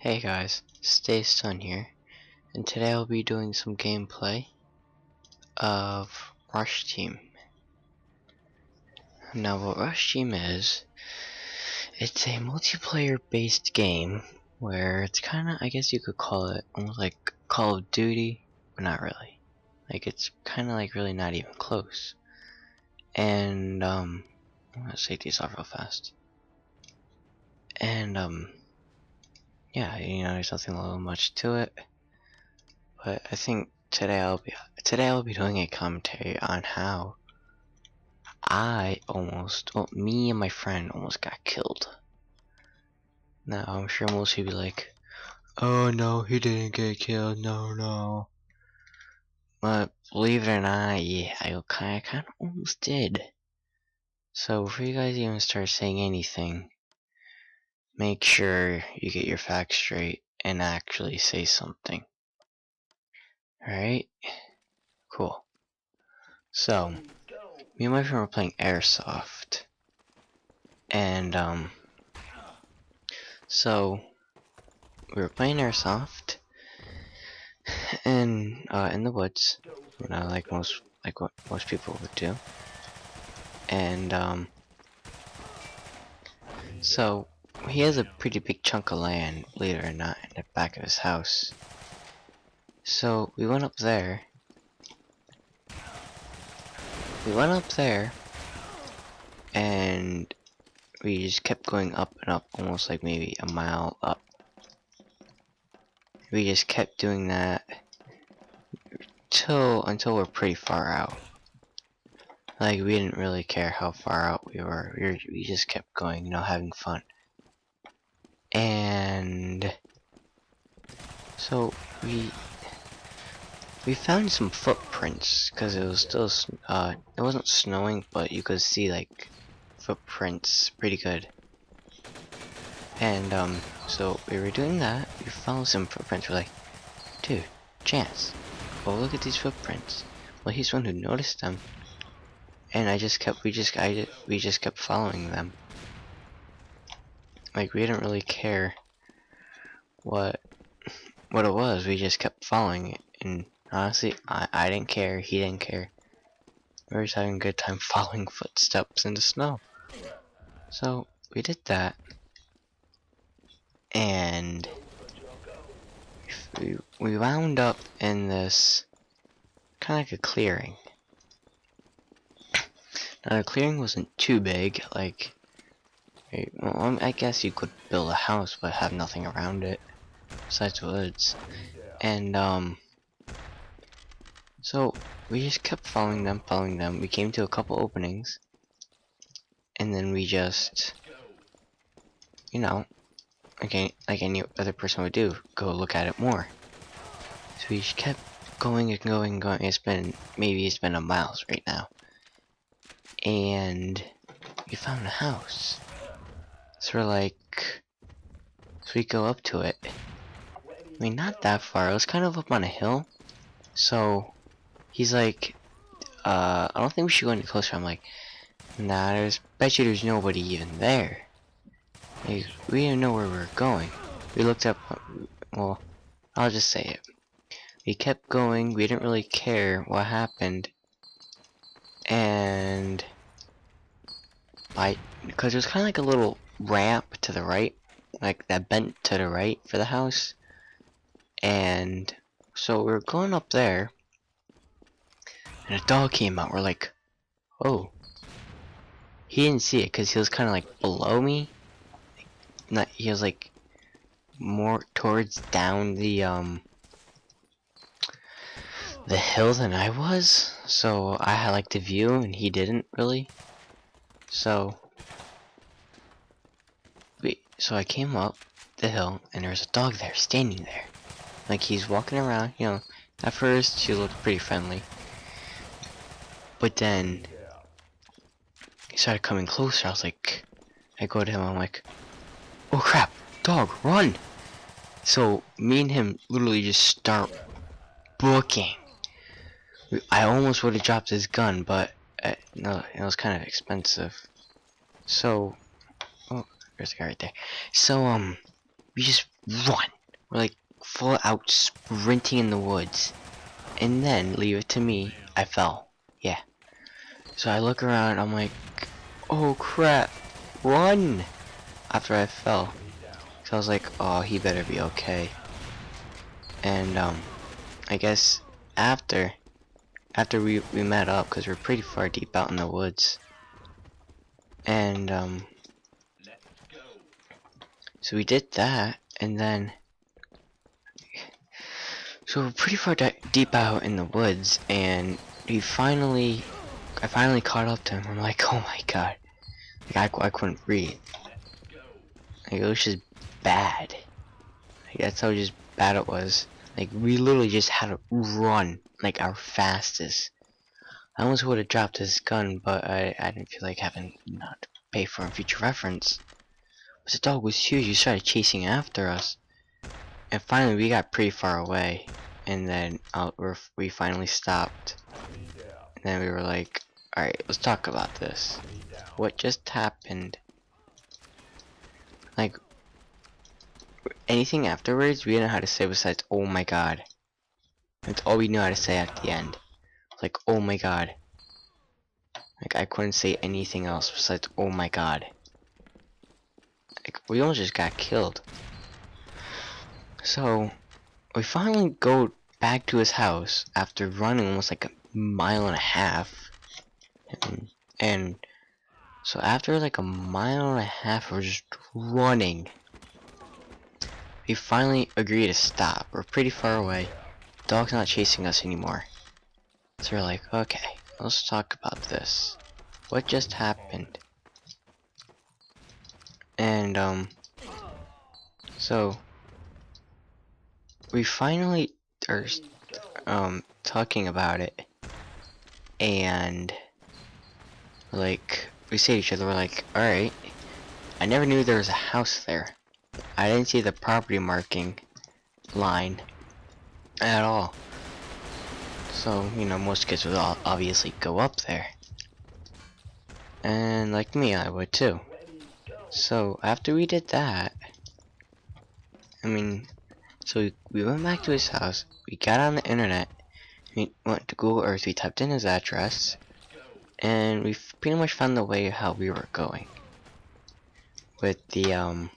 Hey guys, Stay Stun here, and today I'll be doing some gameplay of Rush Team. Now what Rush Team is, it's a multiplayer based game where it's kinda, I guess you could call it almost like Call of Duty, but not really. Like it's kinda like really not even close. And I'm gonna take these off real fast. And yeah, there's nothing a little much to it. But I think today I'll be doing a commentary on how me and my friend almost got killed. Now I'm sure most people be like, "Oh no, he didn't get killed. No." But believe it or not, yeah, I kind of almost did. So before you guys even start saying anything, make sure you get your facts straight and actually say something. Alright? Cool. So, me and my friend were playing Airsoft. And, so, we were playing Airsoft. And, in the woods. Like what most people would do. And, so, he has a pretty big chunk of land, believe it or not, in the back of his house. So, we went up there. And we just kept going up and up, almost like maybe a mile up. We just kept doing that until we're pretty far out. Like we didn't really care how far out we were. We just kept going, having fun. And so we found some footprints because it was still it wasn't snowing, but you could see like footprints pretty good. And so we were doing that. We found some footprints. We're like, dude, Chance, go look at these footprints. Well, he's the one who noticed them, and we just kept following them. Like we didn't really care what it was. We just kept following it, and honestly, I didn't care. He didn't care. We were just having a good time following footsteps in the snow. So we did that, and we wound up in this kind of like a clearing. Now the clearing wasn't too big. Like, well, I guess you could build a house but have nothing around it besides woods. And so we just kept following them. We came to a couple openings, and then we just, like any other person would do, go look at it more. So we just kept going and going. It's been a mile right now, and we found a house. So we go up to it. I mean, not that far. It was kind of up on a hill. So he's like, I don't think we should go any closer. I'm like, nah, bet you there's nobody even there. Like, we didn't know where we were going. We looked up, well, I'll just say it. We kept going, we didn't really care what happened. And because there's kind of like a little ramp to the right, like that bent to the right for the house. And so we were going up there, and a dog came out. We're like, oh. He didn't see it because he was kind of like below me. He was like more towards down the hill than I was. So I had like the view and he didn't really. So I came up the hill and there was a dog there standing there. Like he's walking around, At first she looked pretty friendly. But then he started coming closer. I go to him, I'm like, oh crap, dog, run! So me and him literally just start booking. I almost would have dropped his gun, but no, it was kind of expensive. So, oh, there's a guy right there. So we just run. We're like full out sprinting in the woods. And then, leave it to me, I fell. Yeah. So I look around, I'm like, oh crap, run! After I fell. So I was like, oh, he better be okay. And I guess after we met up, because we're pretty far deep out in the woods. And so we did that, and then so we're pretty far deep out in the woods, and I finally caught up to him. I'm like, oh my god, like I couldn't breathe. Like, it was just bad. Like, that's how just bad it was. Like, we literally just had to run like our fastest. I almost would have dropped his gun, but I didn't feel like having not to pay for in future reference. But the dog was huge. He started chasing after us, and finally we got pretty far away. And then we finally stopped. And then we were like, all right, let's talk about this. What just happened? Like, anything afterwards, we didn't know how to say besides, oh my god. That's all we knew how to say at the end. Like, oh my god. Like, I couldn't say anything else besides, oh my god. Like, we almost just got killed. So, we finally go back to his house after running almost like a mile and a half. And so after like a mile and a half of just running, we finally agree to stop. We're pretty far away. Dog's not chasing us anymore. So we're like, okay, let's talk about this. What just happened? And so we finally are talking about it, and like we say to each other, we're like, alright, I never knew there was a house there. I didn't see the property marking line at all. So, you know, most kids would obviously go up there. And like me, I would too. So, after we did that, I mean, so we went back to his house, we got on the internet, we went to Google Earth, we typed in his address, and we pretty much found the way how we were going. With the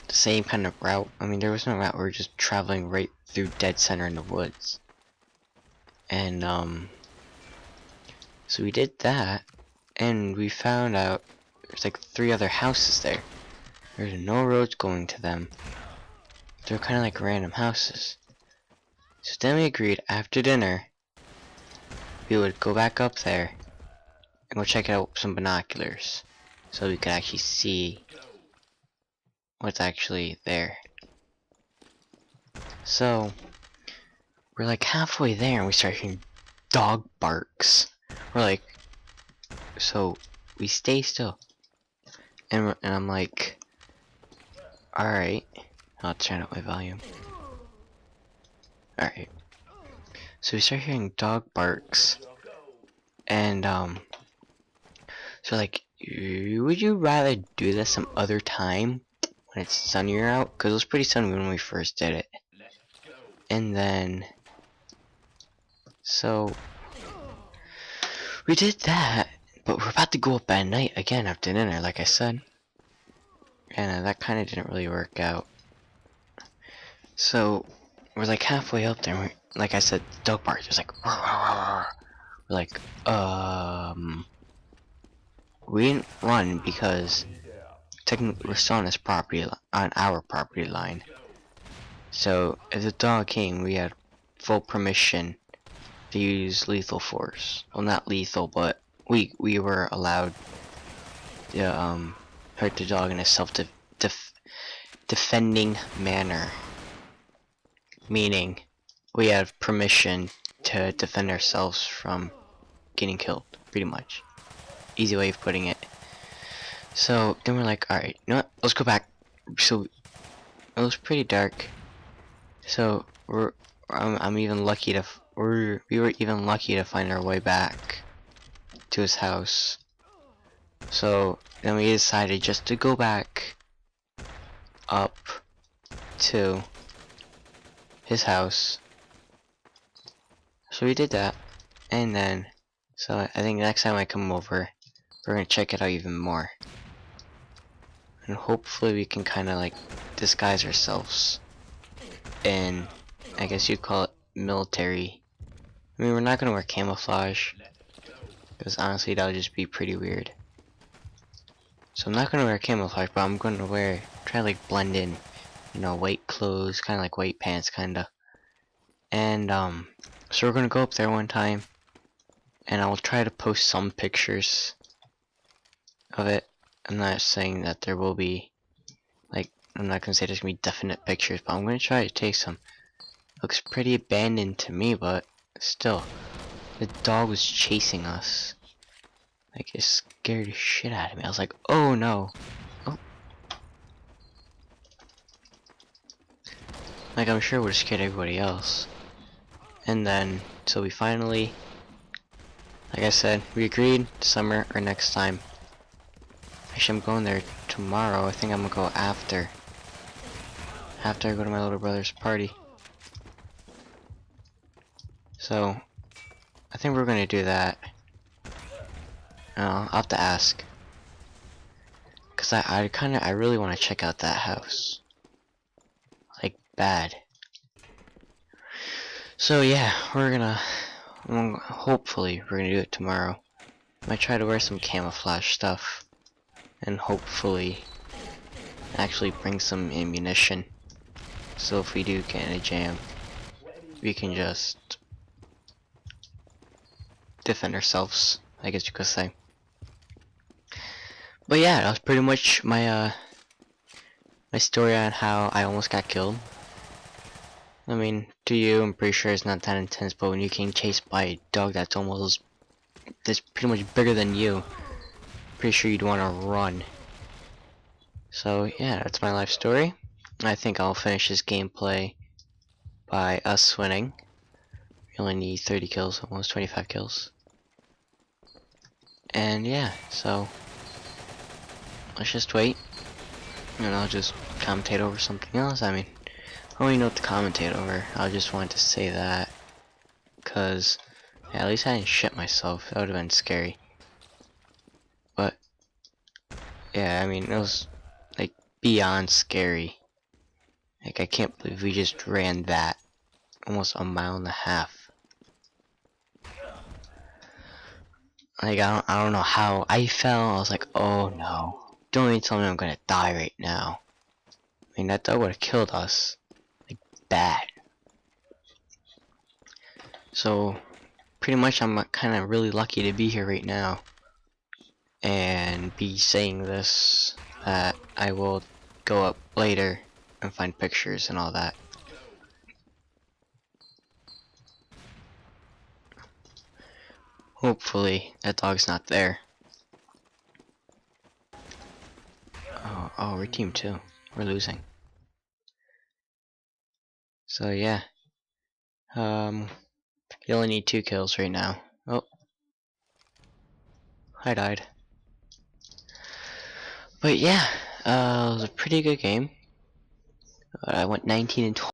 same kind of route. I mean, there was no route, we were just traveling right through dead center in the woods. And so we did that, and we found out there's like 3 other houses there. There's no roads going to them. They're kind of like random houses. So then we agreed after dinner we would go back up there and go check out some binoculars so we could actually see what's actually there. So we're like halfway there and we start hearing dog barks. We're like, so we stay still, and I'm like, alright, I'll turn up my volume. Alright, so we start hearing dog barks, and so like, would you rather do this some other time when it's sunnier out? Because it was pretty sunny when we first did it. And then so we did that, but we're about to go up at night again after dinner, like I said, and that kind of didn't really work out. So we're like halfway up there, and like I said, dog bark. It's like, we're like, we didn't run because technically we're still on this property, on our property line. So if the dog came, we had full permission to use lethal force. Well, not lethal, but we were allowed to hurt the dog in a self-defending manner. Meaning, we have permission to defend ourselves from getting killed, pretty much. Easy way of putting it. So then we're like, alright, you know what? Let's go back. So it was pretty dark. So I'm even lucky to we were even lucky to find our way back to his house. So then we decided just to go back up to his house. So we did that, and then, so I think next time I come over, we're gonna check it out even more. And hopefully we can kind of like disguise ourselves in, I guess you'd call it military. I mean, we're not gonna wear camouflage, because honestly that would just be pretty weird. So I'm not gonna wear camouflage, but I'm gonna try to like blend in, you know, white clothes, kind of like white pants, kinda. And so we're gonna go up there one time, and I'll try to post some pictures of it. I'm not saying that there will be, like, I'm not gonna say there's gonna be definite pictures, but I'm gonna try to take some. Looks pretty abandoned to me, but still, the dog was chasing us. Like, it scared the shit out of me. I was like, oh no. Oh. Like, I'm sure it would have scared everybody else. And then, so we finally, like I said, we agreed summer or next time. Actually, I'm going there tomorrow. I think I'm gonna go after I go to my little brother's party. So, I think we're gonna do that. I'll have to ask. Cause I really want to check out that house. Like, bad. So yeah, hopefully we're gonna do it tomorrow. I might try to wear some camouflage stuff. And hopefully actually bring some ammunition. So if we do get in a jam, we can just defend ourselves, I guess you could say. But yeah, that was pretty much my my story on how I almost got killed. I mean, to you, I'm pretty sure it's not that intense, but when you're getting chased by a dog that's pretty much bigger than you, pretty sure you'd want to run. So yeah, that's my life story. I think I'll finish this gameplay by us winning. We only need 30 kills, almost 25 kills. And yeah, so let's just wait, and I'll just commentate over something else. I mean, I don't really know what to commentate over. I just wanted to say that, cause yeah, at least I didn't shit myself. That would have been scary. But yeah, I mean, it was like beyond scary. Like, I can't believe we just ran that almost a mile and a half. Like, I don't know how I fell. I was like, oh no, don't even tell me I'm gonna die right now. I mean, that dog would have killed us, like, bad. So pretty much I'm kind of really lucky to be here right now and be saying this, that I will go up later and find pictures and all that. Hopefully that dog's not there. Oh, we're team 2. We're losing. So yeah. You only need 2 kills right now. Oh. I died. But yeah, it was a pretty good game. I went 19 and 20.